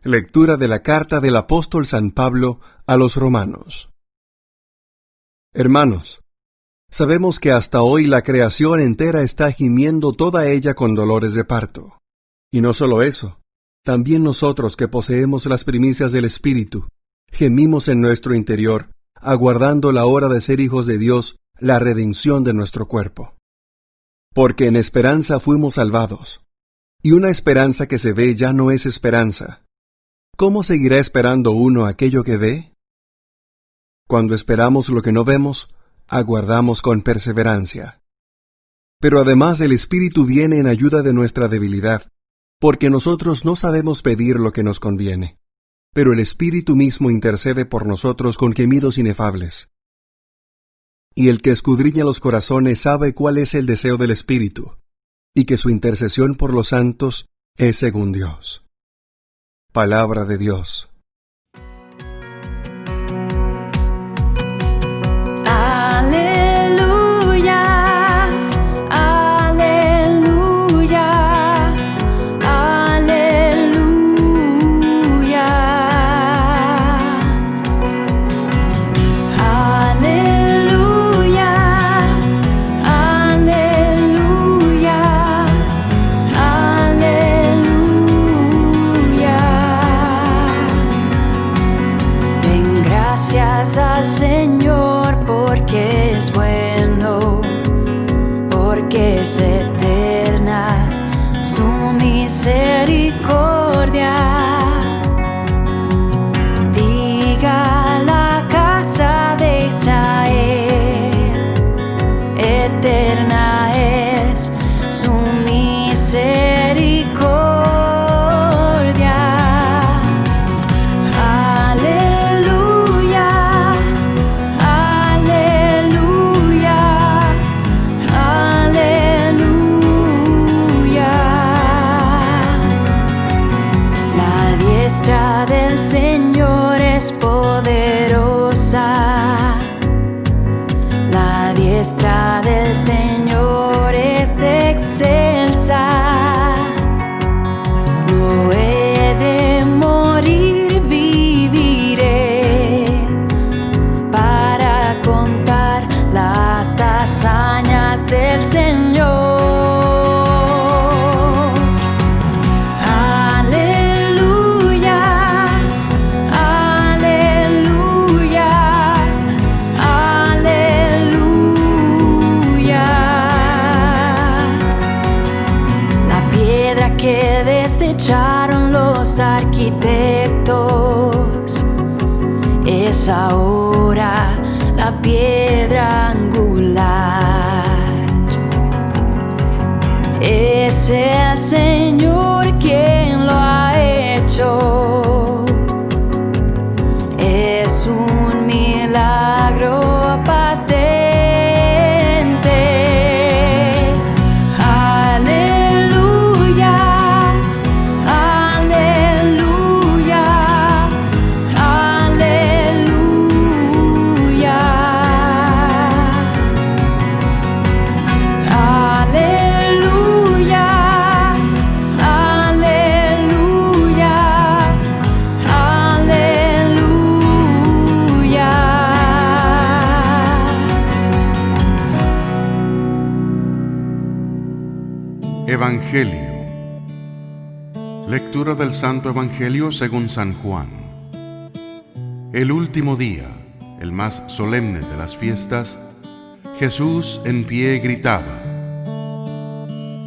Lectura de la carta del apóstol San Pablo a los Romanos. Hermanos, sabemos que hasta hoy la creación entera está gimiendo toda ella con dolores de parto. Y no solo eso, también nosotros que poseemos las primicias del Espíritu, gemimos en nuestro interior, aguardando la hora de ser hijos de Dios, la redención de nuestro cuerpo. Porque en esperanza fuimos salvados. Y una esperanza que se ve ya no es esperanza. ¿Cómo seguirá esperando uno aquello que ve? Cuando esperamos lo que no vemos, aguardamos con perseverancia. Pero además el Espíritu viene en ayuda de nuestra debilidad, porque nosotros no sabemos pedir lo que nos conviene. Pero el Espíritu mismo intercede por nosotros con gemidos inefables. Y el que escudriña los corazones sabe cuál es el deseo del Espíritu, y que su intercesión por los santos es según Dios. Palabra de Dios. Gracias al Señor porque es bueno, porque es eterna su misericordia. Diga la casa de Israel, eterna es su misericordia. Del Señor es poderosa, la diestra del Señor es excelsa. No he de morir, viviré para contar las hazañas del Señor. Que desecharon los arquitectos es ahora la piedra angular. Es el Señor quien lo ha hecho. Es un milagro patente. Evangelio. Lectura del Santo Evangelio según San Juan. El último día, el más solemne de las fiestas, Jesús en pie gritaba: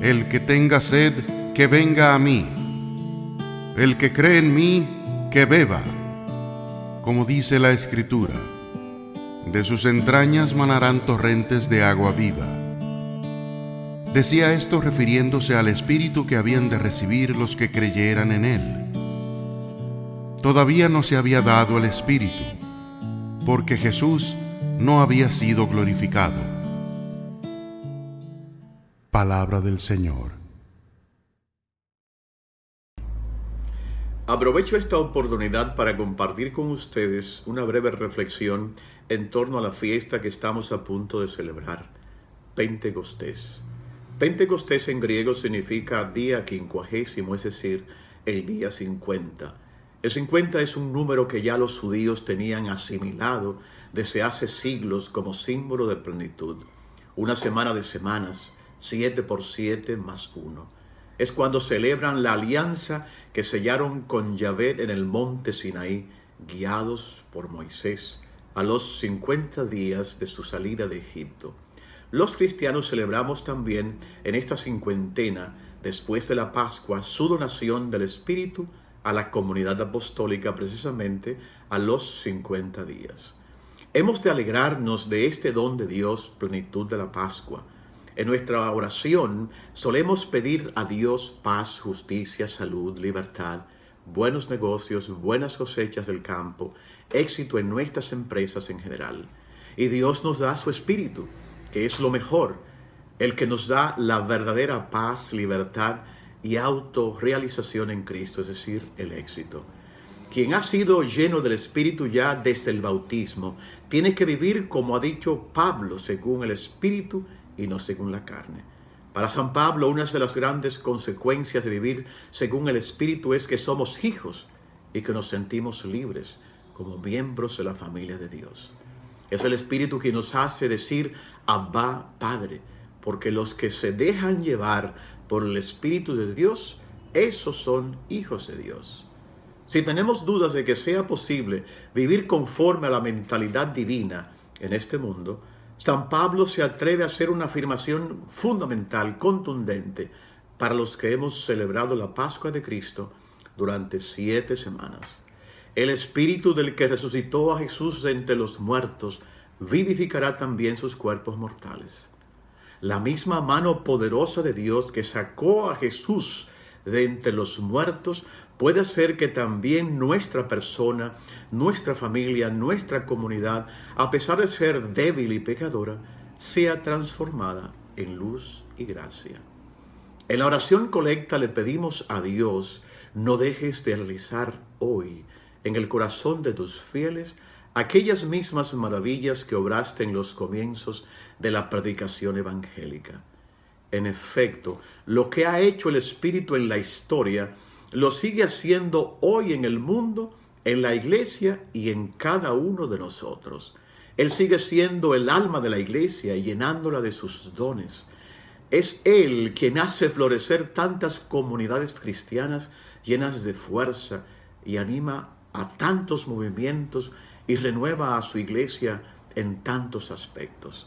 El que tenga sed, que venga a mí. El que cree en mí, que beba. Como dice la Escritura, de sus entrañas manarán torrentes de agua viva. Decía esto refiriéndose al Espíritu que habían de recibir los que creyeran en Él. Todavía no se había dado el Espíritu, porque Jesús no había sido glorificado. Palabra del Señor. Aprovecho esta oportunidad para compartir con ustedes una breve reflexión en torno a la fiesta que estamos a punto de celebrar, Pentecostés. Pentecostés en griego significa día quincuagésimo, es decir, el día 50. El 50 es un número que ya los judíos tenían asimilado desde hace siglos como símbolo de plenitud. Una semana de semanas, 7 por 7 más 1. Es cuando celebran la alianza que sellaron con Yahvé en el monte Sinaí, guiados por Moisés, a los 50 días de su salida de Egipto. Los cristianos celebramos también en esta cincuentena, después de la Pascua, su donación del Espíritu a la comunidad apostólica, precisamente a los 50 días. Hemos de alegrarnos de este don de Dios, plenitud de la Pascua. En nuestra oración solemos pedir a Dios paz, justicia, salud, libertad, buenos negocios, buenas cosechas del campo, éxito en nuestras empresas en general. Y Dios nos da su Espíritu, que es lo mejor, el que nos da la verdadera paz, libertad y autorrealización en Cristo, es decir, el éxito. Quien ha sido lleno del Espíritu ya desde el bautismo, tiene que vivir como ha dicho Pablo, según el Espíritu y no según la carne. Para San Pablo, una de las grandes consecuencias de vivir según el Espíritu es que somos hijos y que nos sentimos libres como miembros de la familia de Dios. Es el Espíritu que nos hace decir Abba, Padre, porque los que se dejan llevar por el Espíritu de Dios, esos son hijos de Dios. Si tenemos dudas de que sea posible vivir conforme a la mentalidad divina en este mundo, San Pablo se atreve a hacer una afirmación fundamental, contundente, para los que hemos celebrado la Pascua de Cristo durante 7 semanas. El Espíritu del que resucitó a Jesús de entre los muertos vivificará también sus cuerpos mortales. La misma mano poderosa de Dios que sacó a Jesús de entre los muertos puede hacer que también nuestra persona, nuestra familia, nuestra comunidad, a pesar de ser débil y pecadora, sea transformada en luz y gracia. En la oración colecta le pedimos a Dios: no dejes de realizar hoy en el corazón de tus fieles aquellas mismas maravillas que obraste en los comienzos de la predicación evangélica. En efecto, lo que ha hecho el Espíritu en la historia, lo sigue haciendo hoy en el mundo, en la iglesia y en cada uno de nosotros. Él sigue siendo el alma de la iglesia y llenándola de sus dones. Es Él quien hace florecer tantas comunidades cristianas llenas de fuerza y anima a tantos movimientos y renueva a su iglesia en tantos aspectos.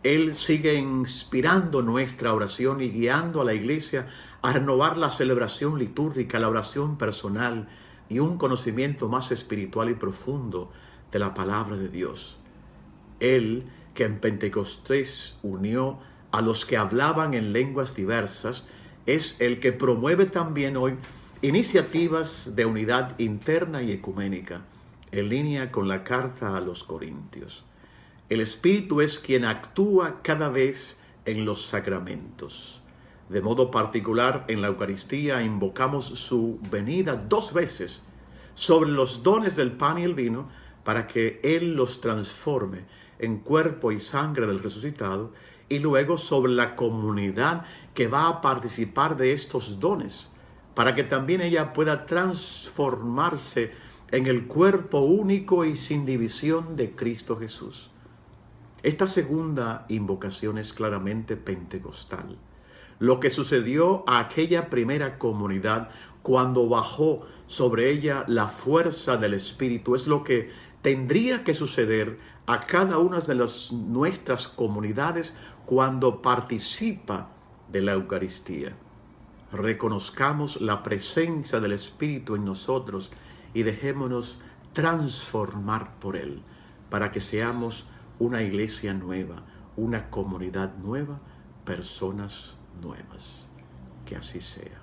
Él sigue inspirando nuestra oración y guiando a la iglesia a renovar la celebración litúrgica, la oración personal y un conocimiento más espiritual y profundo de la palabra de Dios. Él, que en Pentecostés unió a los que hablaban en lenguas diversas, es el que promueve también hoy iniciativas de unidad interna y ecuménica, en línea con la carta a los Corintios. El Espíritu es quien actúa cada vez en los sacramentos. De modo particular, en la Eucaristía invocamos su venida 2 veces sobre los dones del pan y el vino para que Él los transforme en cuerpo y sangre del resucitado, y luego sobre la comunidad que va a participar de estos dones, para que también ella pueda transformarse en el cuerpo único y sin división de Cristo Jesús. Esta segunda invocación es claramente pentecostal. Lo que sucedió a aquella primera comunidad cuando bajó sobre ella la fuerza del Espíritu es lo que tendría que suceder a cada una de nuestras comunidades cuando participa de la Eucaristía. Reconozcamos la presencia del Espíritu en nosotros y dejémonos transformar por Él para que seamos una iglesia nueva, una comunidad nueva, personas nuevas. Que así sea.